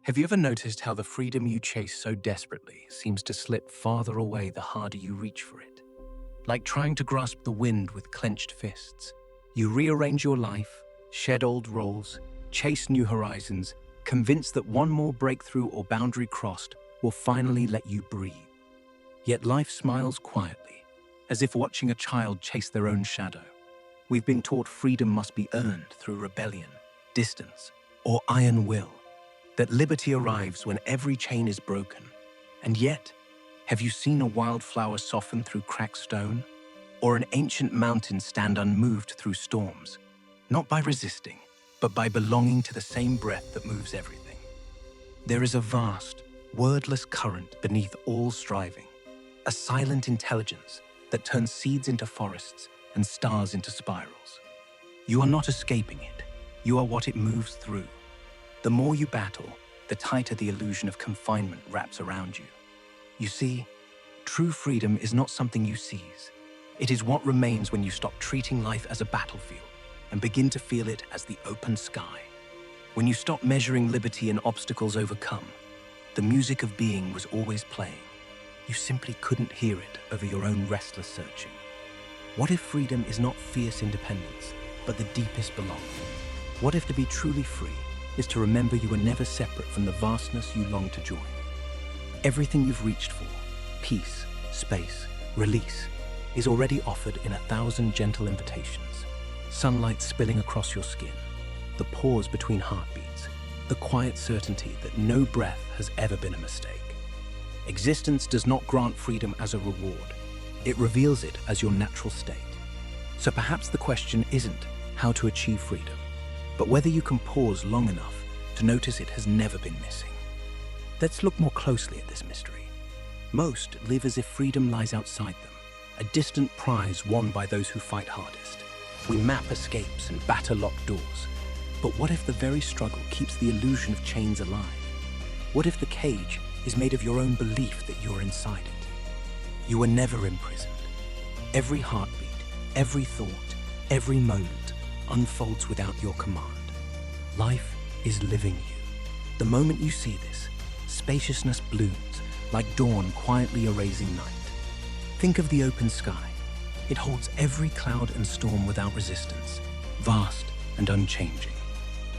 Have you ever noticed how the freedom you chase so desperately seems to slip farther away the harder you reach for it? Like trying to grasp the wind with clenched fists. You rearrange your life, shed old roles, chase new horizons, convinced that one more breakthrough or boundary crossed will finally let you breathe. Yet life smiles quietly, as if watching a child chase their own shadow. We've been taught freedom must be earned through rebellion, distance, or iron will. That liberty arrives when every chain is broken. And yet, have you seen a wildflower soften through cracked stone? Or an ancient mountain stand unmoved through storms? Not by resisting, but by belonging to the same breath that moves everything. There is a vast, wordless current beneath all striving, a silent intelligence that turns seeds into forests and stars into spirals. You are not escaping it, you are what it moves through. The more you battle, the tighter the illusion of confinement wraps around you. You see, true freedom is not something you seize. It is what remains when you stop treating life as a battlefield and begin to feel it as the open sky. When you stop measuring liberty in obstacles overcome, the music of being was always playing. You simply couldn't hear it over your own restless searching. What if freedom is not fierce independence, but the deepest belonging? What if to be truly free is to remember you were never separate from the vastness you long to join? Everything you've reached for, peace, space, release, is already offered in 1,000 gentle invitations. Sunlight spilling across your skin, the pause between heartbeats, the quiet certainty that no breath has ever been a mistake. Existence does not grant freedom as a reward. It reveals it as your natural state. So perhaps the question isn't how to achieve freedom, but whether you can pause long enough to notice it has never been missing. Let's look more closely at this mystery. Most live as if freedom lies outside them, a distant prize won by those who fight hardest. We map escapes and batter locked doors. But what if the very struggle keeps the illusion of chains alive? What if the cage is made of your own belief that you're inside it? You were never imprisoned. Every heartbeat, every thought, every moment unfolds without your command. Life is living you. The moment you see this, spaciousness blooms like dawn quietly erasing night. Think of the open sky. It holds every cloud and storm without resistance, vast and unchanging.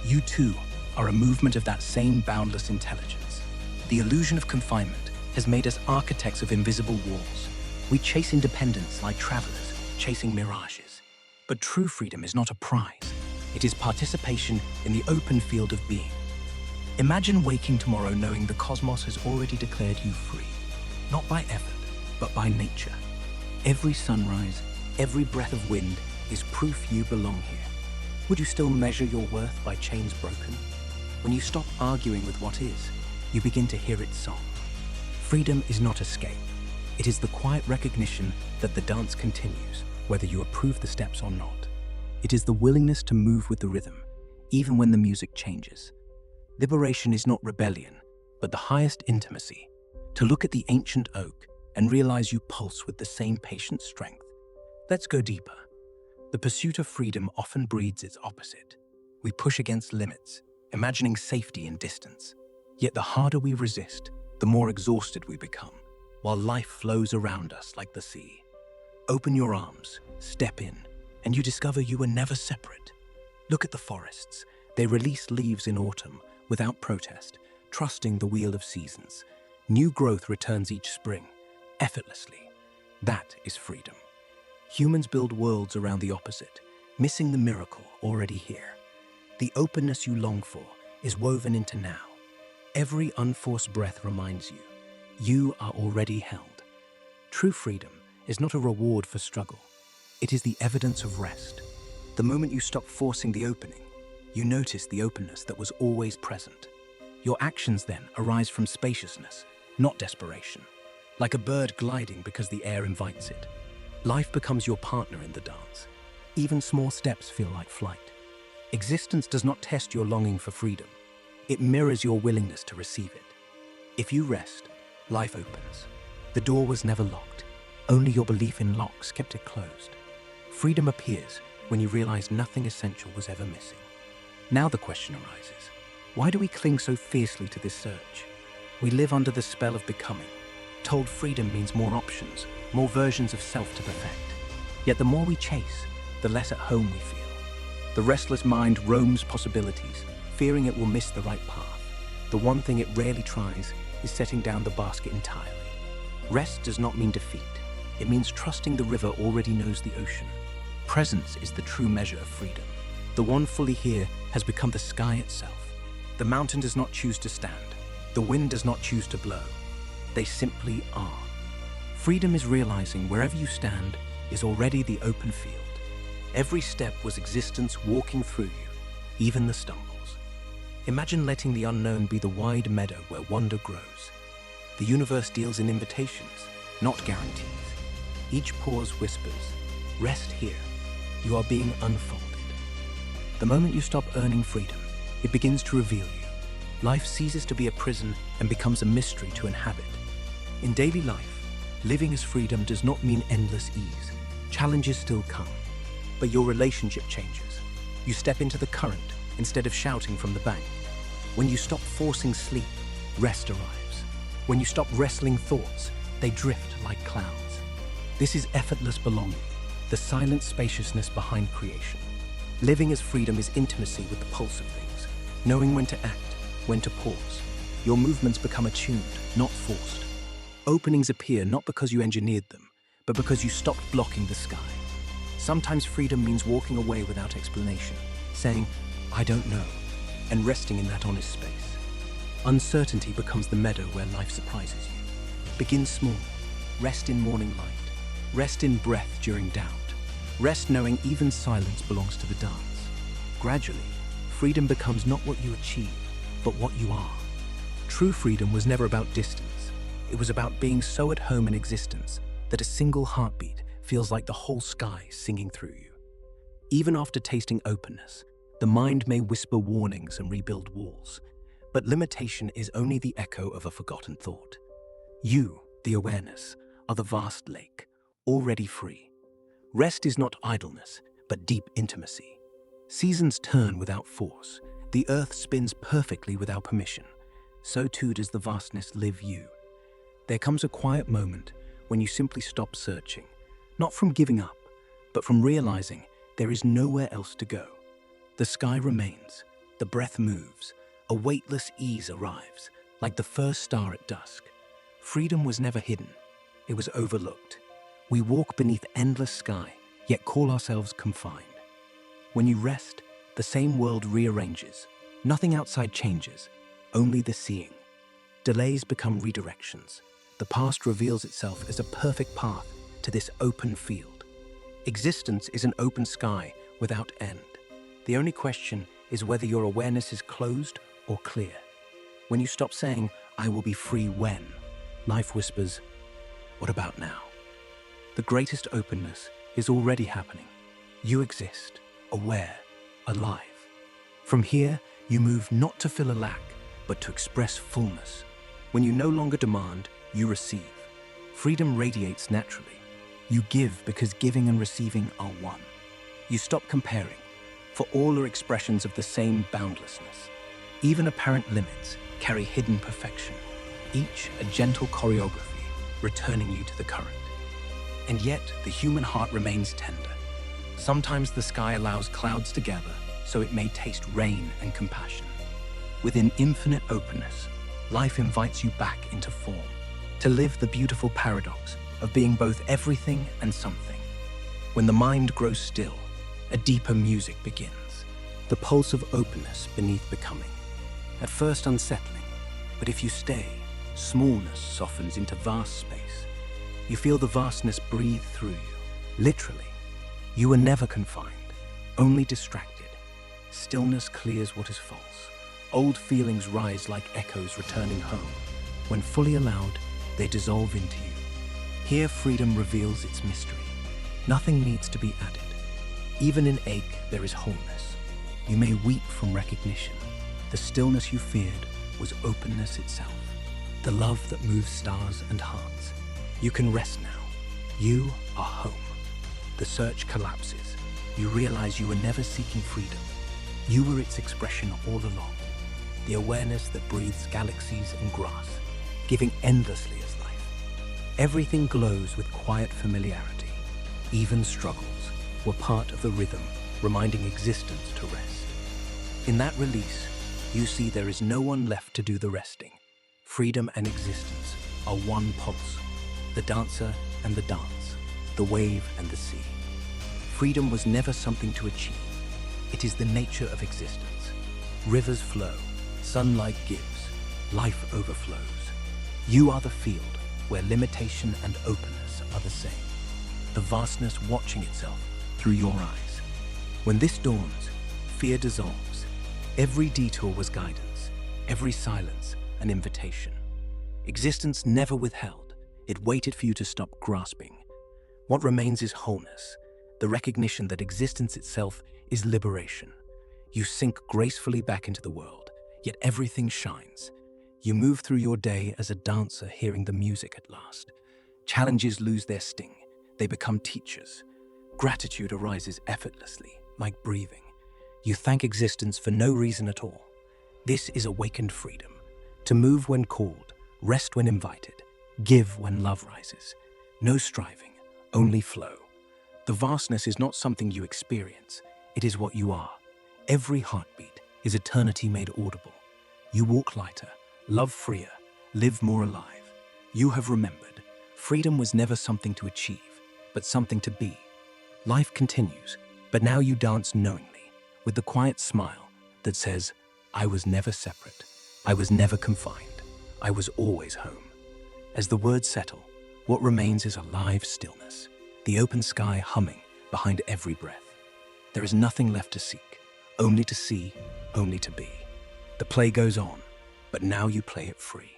You too are a movement of that same boundless intelligence. The illusion of confinement has made us architects of invisible walls. We chase independence like travelers chasing mirages. But true freedom is not a prize. It is participation in the open field of being. Imagine waking tomorrow knowing the cosmos has already declared you free, not by effort, but by nature. Every sunrise, every breath of wind is proof you belong here. Would you still measure your worth by chains broken? When you stop arguing with what is, you begin to hear its song. Freedom is not escape. It is the quiet recognition that the dance continues, whether you approve the steps or not. It is the willingness to move with the rhythm, even when the music changes. Liberation is not rebellion, but the highest intimacy. To look at the ancient oak and realize you pulse with the same patient strength. Let's go deeper. The pursuit of freedom often breeds its opposite. We push against limits, imagining safety in distance. Yet the harder we resist, the more exhausted we become, while life flows around us like the sea. Open your arms, step in, and you discover you were never separate. Look at the forests. They release leaves in autumn without protest, trusting the wheel of seasons. New growth returns each spring, effortlessly. That is freedom. Humans build worlds around the opposite, missing the miracle already here. The openness you long for is woven into now. Every unforced breath reminds you are already held. True freedom is not a reward for struggle. It is the evidence of rest. The moment you stop forcing the opening, you notice the openness that was always present. Your actions then arise from spaciousness, not desperation. Like a bird gliding because the air invites it. Life becomes your partner in the dance. Even small steps feel like flight. Existence does not test your longing for freedom. It mirrors your willingness to receive it. If you rest, life opens. The door was never locked. Only your belief in locks kept it closed. Freedom appears when you realize nothing essential was ever missing. Now the question arises, Why do we cling so fiercely to this search? We live under the spell of becoming, told freedom means more options, more versions of self to perfect. Yet the more we chase, the less at home we feel. The restless mind roams possibilities, fearing it will miss the right path. The one thing it rarely tries is setting down the basket entirely. Rest does not mean defeat. It means trusting the river already knows the ocean. Presence is the true measure of freedom. The one fully here has become the sky itself. The mountain does not choose to stand. The wind does not choose to blow. They simply are. Freedom is realizing wherever you stand is already the open field. Every step was existence walking through you, even the stumbles. Imagine letting the unknown be the wide meadow where wonder grows. The universe deals in invitations, not guarantees. Each pause whispers, rest here, you are being unfolded. The moment you stop earning freedom, it begins to reveal you. Life ceases to be a prison and becomes a mystery to inhabit. In daily life, living as freedom does not mean endless ease. Challenges still come, but your relationship changes. You step into the current instead of shouting from the bank. When you stop forcing sleep, rest arrives. When you stop wrestling thoughts, they drift like clouds. This is effortless belonging, the silent spaciousness behind creation. Living as freedom is intimacy with the pulse of things, knowing when to act, when to pause. Your movements become attuned, not forced. Openings appear not because you engineered them, but because you stopped blocking the sky. Sometimes freedom means walking away without explanation, saying, I don't know, and resting in that honest space. Uncertainty becomes the meadow where life surprises you. Begin small. Rest in morning light. Rest in breath during doubt. Rest knowing even silence belongs to the dance. Gradually, freedom becomes not what you achieve, but what you are. True freedom was never about distance. It was about being so at home in existence that a single heartbeat feels like the whole sky singing through you. Even after tasting openness, the mind may whisper warnings and rebuild walls, but limitation is only the echo of a forgotten thought. You, the awareness, are the vast lake, already free. Rest is not idleness, but deep intimacy. Seasons turn without force. The earth spins perfectly without permission. So too does the vastness live you. There comes a quiet moment when you simply stop searching, not from giving up, but from realizing there is nowhere else to go. The sky remains, the breath moves, a weightless ease arrives, like the first star at dusk. Freedom was never hidden, it was overlooked. We walk beneath endless sky, yet call ourselves confined. When you rest, the same world rearranges. Nothing outside changes, only the seeing. Delays become redirections. The past reveals itself as a perfect path to this open field. Existence is an open sky without end. The only question is whether your awareness is closed or clear. When you stop saying, I will be free when, life whispers, what about now? The greatest openness is already happening. You exist, aware, alive. From here, you move not to fill a lack, but to express fullness. When you no longer demand, you receive. Freedom radiates naturally. You give because giving and receiving are one. You stop comparing, for all are expressions of the same boundlessness. Even apparent limits carry hidden perfection, each a gentle choreography, returning you to the current. And yet, the human heart remains tender. Sometimes the sky allows clouds to gather, so it may taste rain and compassion. Within infinite openness, life invites you back into form, to live the beautiful paradox of being both everything and something. When the mind grows still, a deeper music begins, the pulse of openness beneath becoming. At first unsettling, but if you stay, smallness softens into vast space. You feel the vastness breathe through you. Literally, you were never confined, only distracted. Stillness clears what is false. Old feelings rise like echoes returning home. When fully allowed, they dissolve into you. Here freedom reveals its mystery. Nothing needs to be added. Even in ache, there is wholeness. You may weep from recognition. The stillness you feared was openness itself, the love that moves stars and hearts. You can rest now. You are home. The search collapses. You realize you were never seeking freedom. You were its expression all along. the awareness that breathes galaxies and grass, giving endlessly as life. Everything glows with quiet familiarity. Even struggles were part of the rhythm, reminding existence to rest. In that release, you see there is no one left to do the resting. Freedom and existence are one pulse, the dancer and the dance, the wave and the sea. Freedom was never something to achieve. It is the nature of existence. Rivers flow, sunlight gives, life overflows. You are the field where limitation and openness are the same. The vastness watching itself through your eyes. When this dawns, fear dissolves. Every detour was guidance, every silence an invitation. Existence never withheld. It waited for you to stop grasping. What remains is wholeness, the recognition that existence itself is liberation. You sink gracefully back into the world, yet everything shines. You move through your day as a dancer hearing the music at last. Challenges lose their sting. They become teachers. Gratitude arises effortlessly, like breathing. You thank existence for no reason at all. This is awakened freedom. To move when called, rest when invited, give when love rises. No striving, only flow. The vastness is not something you experience. It is what you are. Every heartbeat is eternity made audible. You walk lighter, love freer, live more alive. You have remembered, freedom was never something to achieve, but something to be. Life continues, but now you dance knowingly, with the quiet smile that says, I was never separate, I was never confined, I was always home. As the words settle, what remains is a live stillness, the open sky humming behind every breath. There is nothing left to seek, only to see, only to be. The play goes on, but now you play it free.